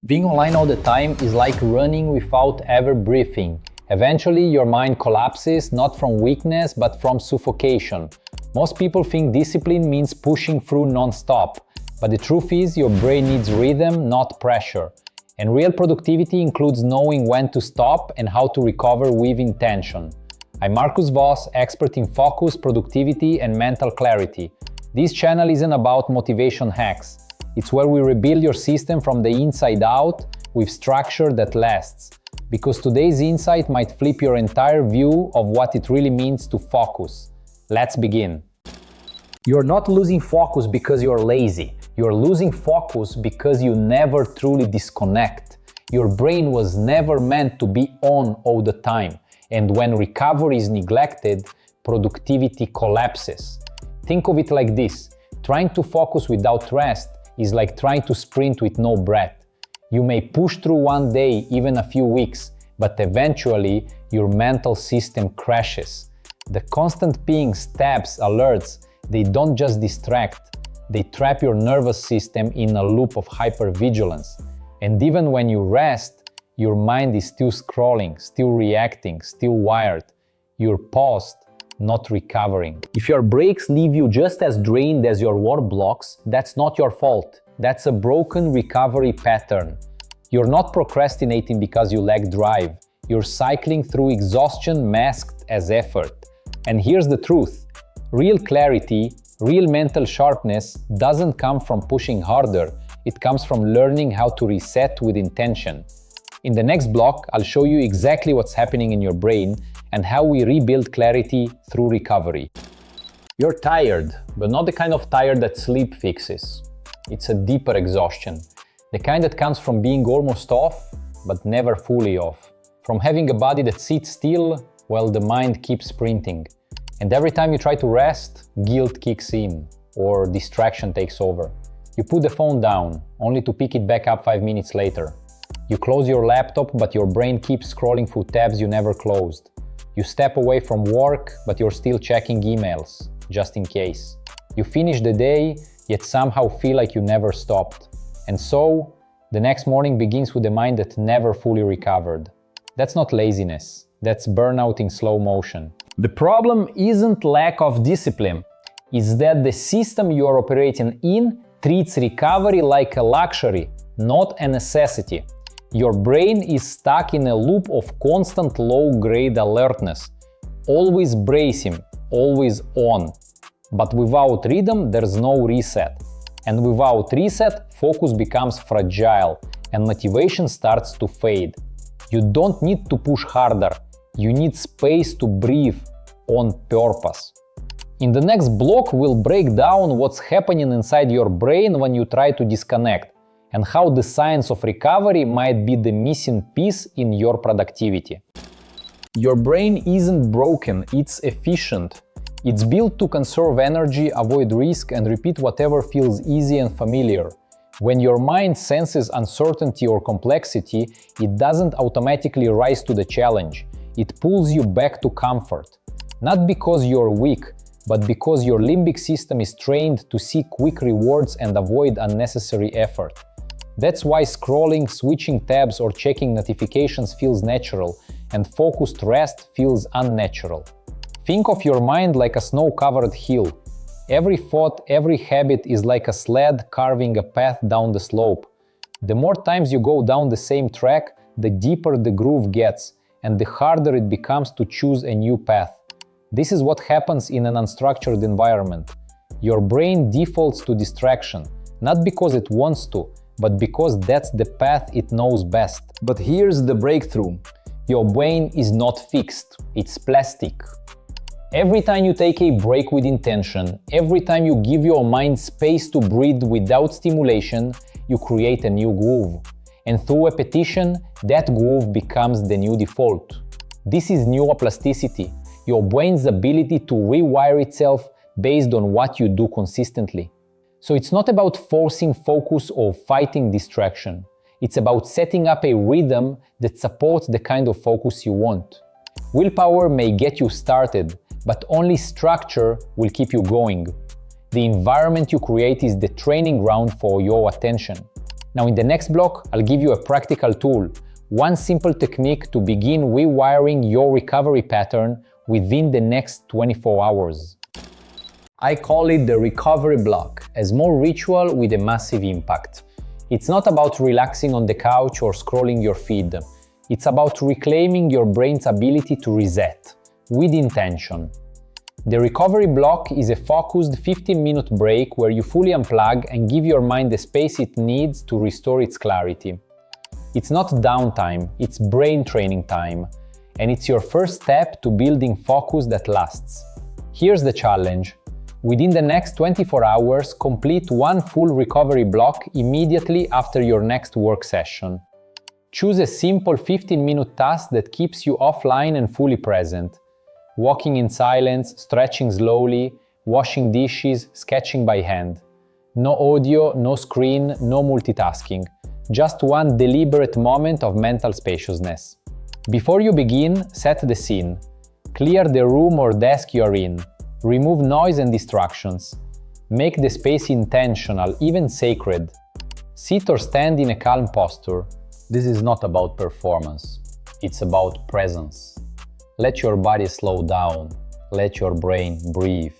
Being online all the time is like running without ever breathing. Eventually, your mind collapses not from weakness but from suffocation. Most people think discipline means pushing through non-stop, but the truth is your brain needs rhythm, not pressure. And real productivity includes knowing when to stop and how to recover with intention. I'm Marcus Voss, expert in focus, productivity, and mental clarity. This channel isn't about motivation hacks. It's where we rebuild your system from the inside out with structure that lasts. Because today's insight might flip your entire view of what it really means to focus. Let's begin. You're not losing focus because you're lazy. You're losing focus because you never truly disconnect. Your brain was never meant to be on all the time. And when recovery is neglected, productivity collapses. Think of it like this. Trying to focus without rest is like trying to sprint with no breath. You may push through one day, even a few weeks, but eventually your mental system crashes. The constant pings, taps, alerts, they don't just distract, they trap your nervous system in a loop of hypervigilance. And even when you rest, your mind is still scrolling, still reacting, still wired. You're paused, not recovering. If your breaks leave you just as drained as your work blocks, that's not your fault. That's a broken recovery pattern. You're not procrastinating because you lack drive. You're cycling through exhaustion masked as effort. And here's the truth. Real clarity, real mental sharpness doesn't come from pushing harder. It comes from learning how to reset with intention. In the next block, I'll show you exactly what's happening in your brain and how we rebuild clarity through recovery. You're tired, but not the kind of tired that sleep fixes. It's a deeper exhaustion. The kind that comes from being almost off, but never fully off. From having a body that sits still while the mind keeps sprinting. And every time you try to rest, guilt kicks in, or distraction takes over. You put the phone down, only to pick it back up 5 minutes later. You close your laptop, but your brain keeps scrolling through tabs you never closed. You step away from work, but you're still checking emails, just in case. You finish the day, yet somehow feel like you never stopped. And so, the next morning begins with a mind that never fully recovered. That's not laziness, that's burnout in slow motion. The problem isn't lack of discipline, it's that the system you are operating in treats recovery like a luxury, not a necessity. Your brain is stuck in a loop of constant low-grade alertness. Always bracing, always on. But without rhythm, there's no reset. And without reset, focus becomes fragile and motivation starts to fade. You don't need to push harder. You need space to breathe on purpose. In the next block, we'll break down what's happening inside your brain when you try to disconnect, and how the science of recovery might be the missing piece in your productivity. Your brain isn't broken, it's efficient. It's built to conserve energy, avoid risk, and repeat whatever feels easy and familiar. When your mind senses uncertainty or complexity, it doesn't automatically rise to the challenge. It pulls you back to comfort. Not because you're weak, but because your limbic system is trained to seek quick rewards and avoid unnecessary effort. That's why scrolling, switching tabs, or checking notifications feels natural, and focused rest feels unnatural. Think of your mind like a snow-covered hill. Every thought, every habit is like a sled carving a path down the slope. The more times you go down the same track, the deeper the groove gets, and the harder it becomes to choose a new path. This is what happens in an unstructured environment. Your brain defaults to distraction, not because it wants to, but because that's the path it knows best. But here's the breakthrough. Your brain is not fixed, it's plastic. Every time you take a break with intention, every time you give your mind space to breathe without stimulation, you create a new groove. And through repetition, that groove becomes the new default. This is neuroplasticity, your brain's ability to rewire itself based on what you do consistently. So it's not about forcing focus or fighting distraction. It's about setting up a rhythm that supports the kind of focus you want. Willpower may get you started, but only structure will keep you going. The environment you create is the training ground for your attention. Now in the next block, I'll give you a practical tool, one simple technique to begin rewiring your recovery pattern within the next 24 hours. I call it the recovery block, a small ritual with a massive impact. It's not about relaxing on the couch or scrolling your feed. It's about reclaiming your brain's ability to reset, with intention. The recovery block is a focused 15-minute break where you fully unplug and give your mind the space it needs to restore its clarity. It's not downtime, it's brain training time, and it's your first step to building focus that lasts. Here's the challenge. Within the next 24 hours, complete one full recovery block immediately after your next work session. Choose a simple 15-minute task that keeps you offline and fully present. Walking in silence, stretching slowly, washing dishes, sketching by hand. No audio, no screen, no multitasking. Just one deliberate moment of mental spaciousness. Before you begin, set the scene. Clear the room or desk you are in. Remove noise and distractions. Make the space intentional, even sacred. Sit or stand in a calm posture. This is not about performance. It's about presence. Let your body slow down. Let your brain breathe.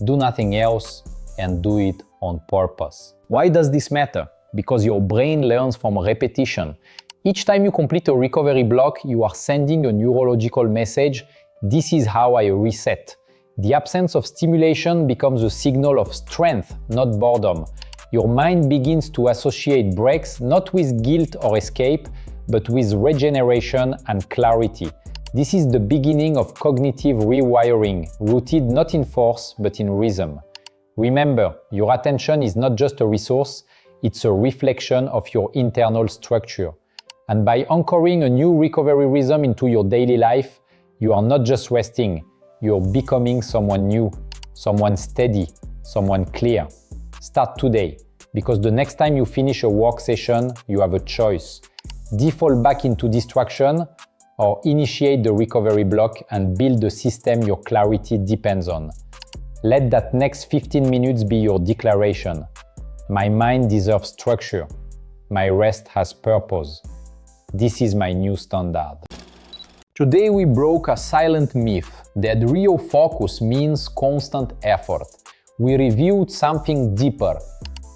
Do nothing else and do it on purpose. Why does this matter? Because your brain learns from repetition. Each time you complete a recovery block, you are sending a neurological message. This is how I reset. The absence of stimulation becomes a signal of strength, not boredom. Your mind begins to associate breaks not with guilt or escape, but with regeneration and clarity. This is the beginning of cognitive rewiring, rooted not in force, but in rhythm. Remember, your attention is not just a resource, it's a reflection of your internal structure. And by anchoring a new recovery rhythm into your daily life, you are not just resting, you're becoming someone new, someone steady, someone clear. Start today, because the next time you finish a work session, you have a choice. Default back into distraction, or initiate the recovery block and build the system your clarity depends on. Let that next 15 minutes be your declaration. My mind deserves structure. My rest has purpose. This is my new standard. Today we broke a silent myth that real focus means constant effort. We reviewed something deeper.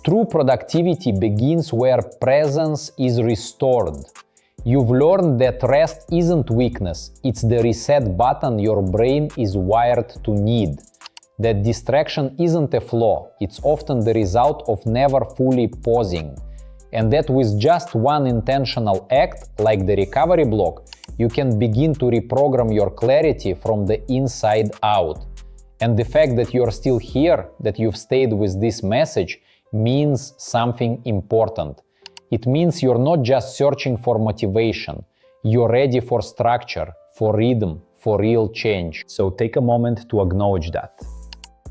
True productivity begins where presence is restored. You've learned that rest isn't weakness, it's the reset button your brain is wired to need. That distraction isn't a flaw, it's often the result of never fully pausing. And that with just one intentional act, like the recovery block, you can begin to reprogram your clarity from the inside out. And the fact that you're still here, that you've stayed with this message, means something important. It means you're not just searching for motivation, you're ready for structure, for rhythm, for real change. So take a moment to acknowledge that.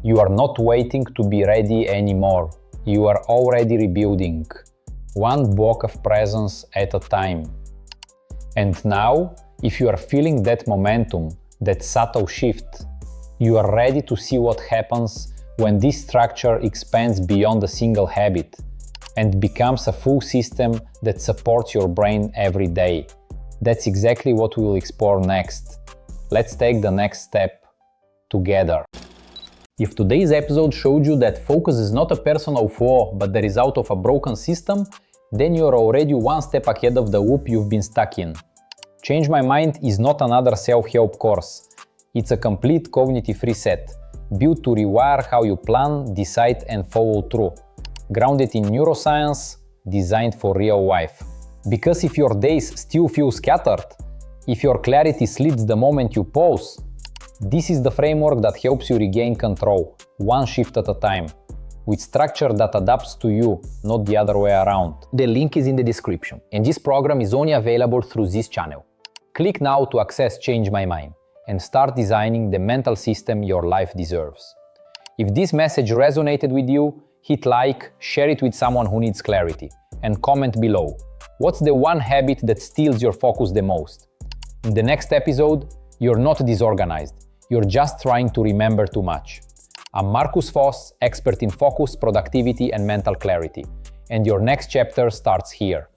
You are not waiting to be ready anymore. You are already rebuilding, one block of presence at a time. And now, if you are feeling that momentum, that subtle shift, you are ready to see what happens when this structure expands beyond a single habit and becomes a full system that supports your brain every day. That's exactly what we will explore next. Let's take the next step together. If today's episode showed you that focus is not a personal flaw but the result of a broken system, then you're already one step ahead of the loop you've been stuck in. Change My Mind is not another self-help course. It's a complete cognitive reset, built to rewire how you plan, decide and follow through. Grounded in neuroscience, designed for real life. Because if your days still feel scattered, if your clarity slips the moment you pause, this is the framework that helps you regain control, one shift at a time, with structure that adapts to you, not the other way around. The link is in the description, and this program is only available through this channel. Click now to access Change My Mind and start designing the mental system your life deserves. If this message resonated with you, hit like, share it with someone who needs clarity, and comment below. What's the one habit that steals your focus the most? In the next episode, you're not disorganized, you're just trying to remember too much. I'm Marcus Voss, expert in focus, productivity, and mental clarity. and your next chapter starts here.